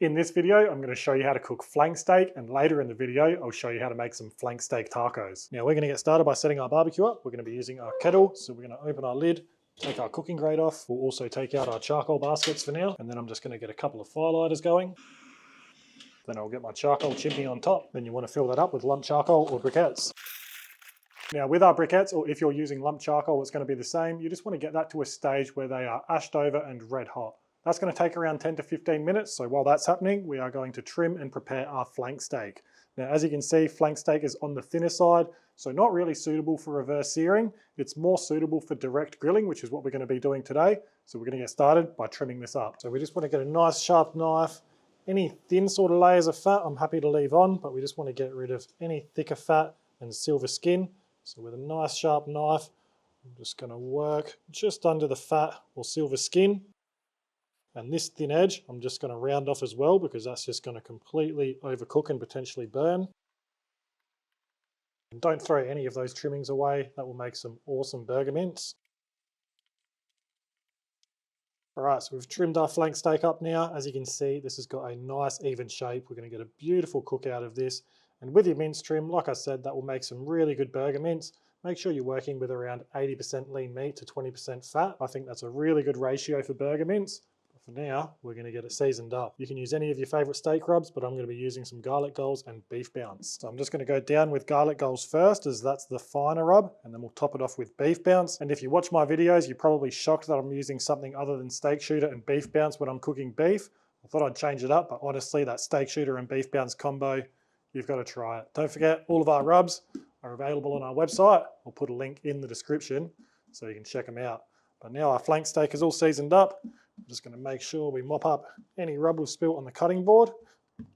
In this video, I'm going to show you how to cook flank steak, and later in the video, I'll show you how to make some flank steak tacos. Now we're going to get started by setting our barbecue up. We're going to be using our kettle, so we're going to open our lid, take our cooking grate off. We'll also take out our charcoal baskets for now, and then I'm just going to get a couple of firelighters going. Then I'll get my charcoal chimney on top. Then you want to fill that up with lump charcoal or briquettes. Now with our briquettes, or if you're using lump charcoal, it's going to be the same. You just want to get that to a stage where they are ashed over and red hot. That's going to take around 10 to 15 minutes, so while that's happening, we are going to trim and prepare our flank steak. Now, as you can see, flank steak is on the thinner side, so not really suitable for reverse searing. It's more suitable for direct grilling, which is what we're going to be doing today. So we're going to get started by trimming this up. So we just want to get a nice sharp knife. Any thin sort of layers of fat, I'm happy to leave on, but we just want to get rid of any thicker fat and silver skin. So with a nice sharp knife, I'm just going to work just under the fat or silver skin. And this thin edge, I'm just going to round off as well, because that's just going to completely overcook and potentially burn. And don't throw any of those trimmings away. That will make some awesome burger mince. All right, so we've trimmed our flank steak up now. As you can see, this has got a nice even shape. We're going to get a beautiful cook out of this. And with your mince trim, like I said, that will make some really good burger mince. Make sure you're working with around 80% lean meat to 20% fat. I think that's a really good ratio for burger mince. For now, we're going to get it seasoned up. You can use any of your favorite steak rubs, but I'm going to be using some garlic galls and beef bounce. So I'm just going to go down with garlic galls first, as that's the finer rub, and then we'll top it off with beef bounce. And if you watch my videos, you're probably shocked that I'm using something other than steak shooter and beef bounce when I'm cooking beef. I thought I'd change it up, but honestly, that steak shooter and beef bounce combo, you've got to try it. Don't forget, all of our rubs are available on our website. I'll put a link in the description so you can check them out. But now our flank steak is all seasoned up. I'm just going to make sure we mop up any rub we've spilt on the cutting board,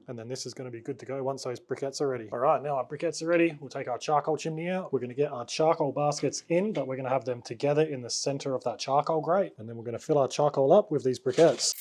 and then this is going to be good to go once those briquettes are ready. All right, now our briquettes are ready. We'll take our charcoal chimney out. We're going to get our charcoal baskets in, but we're going to have them together in the center of that charcoal grate, and then we're going to fill our charcoal up with these briquettes.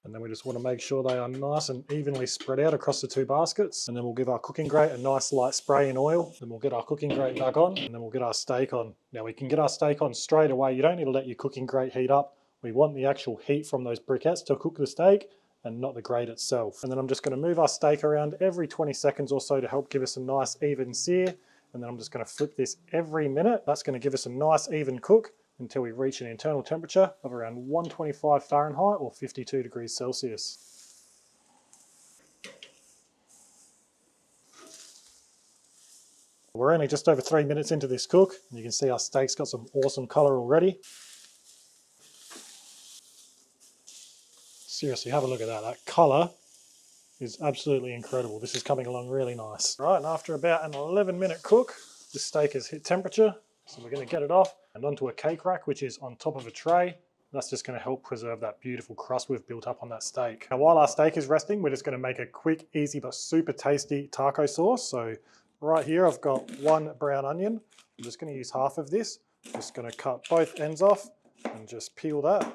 And then we just want to make sure they are nice and evenly spread out across the two baskets. And then we'll give our cooking grate a nice light spray in oil. Then we'll get our cooking grate back on, and then we'll get our steak on. Now we can get our steak on straight away. You don't need to let your cooking grate heat up. We want the actual heat from those briquettes to cook the steak and not the grate itself. And then I'm just going to move our steak around every 20 seconds or so to help give us a nice even sear. And then I'm just going to flip this every minute. That's going to give us a nice even cook until we reach an internal temperature of around 125 Fahrenheit or 52 degrees Celsius. We're only just over 3 minutes into this cook, and you can see our steak's got some awesome color already. Seriously, have a look at that. That color is absolutely incredible. This is coming along really nice. Right, and after about an 11-minute cook, the steak has hit temperature. So we're going to get it off and onto a cake rack, which is on top of a tray. That's just going to help preserve that beautiful crust we've built up on that steak. Now, while our steak is resting, we're just going to make a quick, easy, but super tasty taco sauce. So right here, I've got one brown onion. I'm just going to use half of this. Just going to cut both ends off and just peel that.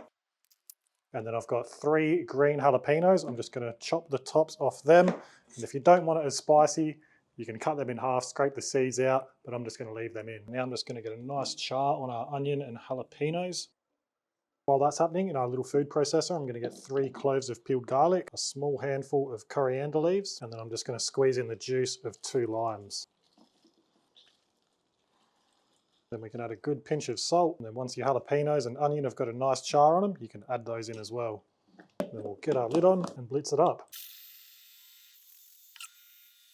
And then I've got 3 green jalapenos. I'm just going to chop the tops off them. And if you don't want it as spicy, you can cut them in half, scrape the seeds out, but I'm just going to leave them in. Now I'm just going to get a nice char on our onion and jalapenos. While that's happening, in our little food processor, I'm going to get 3 cloves of peeled garlic, a small handful of coriander leaves, and then I'm just going to squeeze in the juice of 2 limes. Then we can add a good pinch of salt, and then once your jalapenos and onion have got a nice char on them, you can add those in as well. Then we'll get our lid on and blitz it up.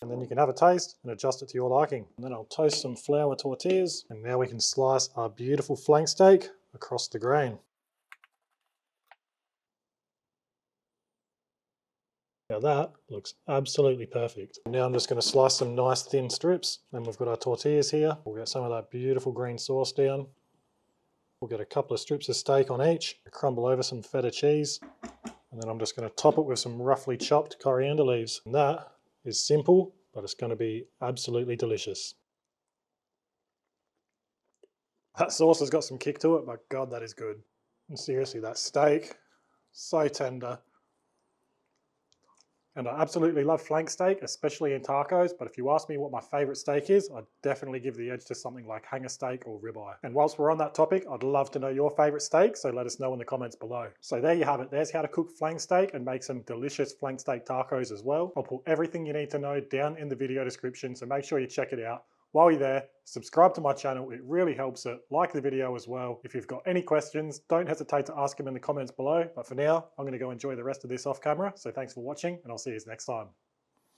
And then you can have a taste and adjust it to your liking. And then I'll toast some flour tortillas, and now we can slice our beautiful flank steak across the grain. Now that looks absolutely perfect. Now I'm just going to slice some nice thin strips, and we've got our tortillas here. We'll get some of that beautiful green sauce down. We'll get a couple of strips of steak on each, crumble over some feta cheese, and then I'm just going to top it with some roughly chopped coriander leaves. And that is simple, but it's going to be absolutely delicious. That sauce has got some kick to it, but God, that is good. And seriously, that steak, so tender. And I absolutely love flank steak, especially in tacos, but if you ask me what my favourite steak is, I'd definitely give the edge to something like hanger steak or ribeye. And whilst we're on that topic, I'd love to know your favourite steak, so let us know in the comments below. So there you have it, there's how to cook flank steak and make some delicious flank steak tacos as well. I'll put everything you need to know down in the video description, so make sure you check it out. While you're there, subscribe to my channel, it really helps it. Like the video as well. If you've got any questions, don't hesitate to ask them in the comments below. But for now, I'm going to go enjoy the rest of this off camera. So thanks for watching, and I'll see you next time.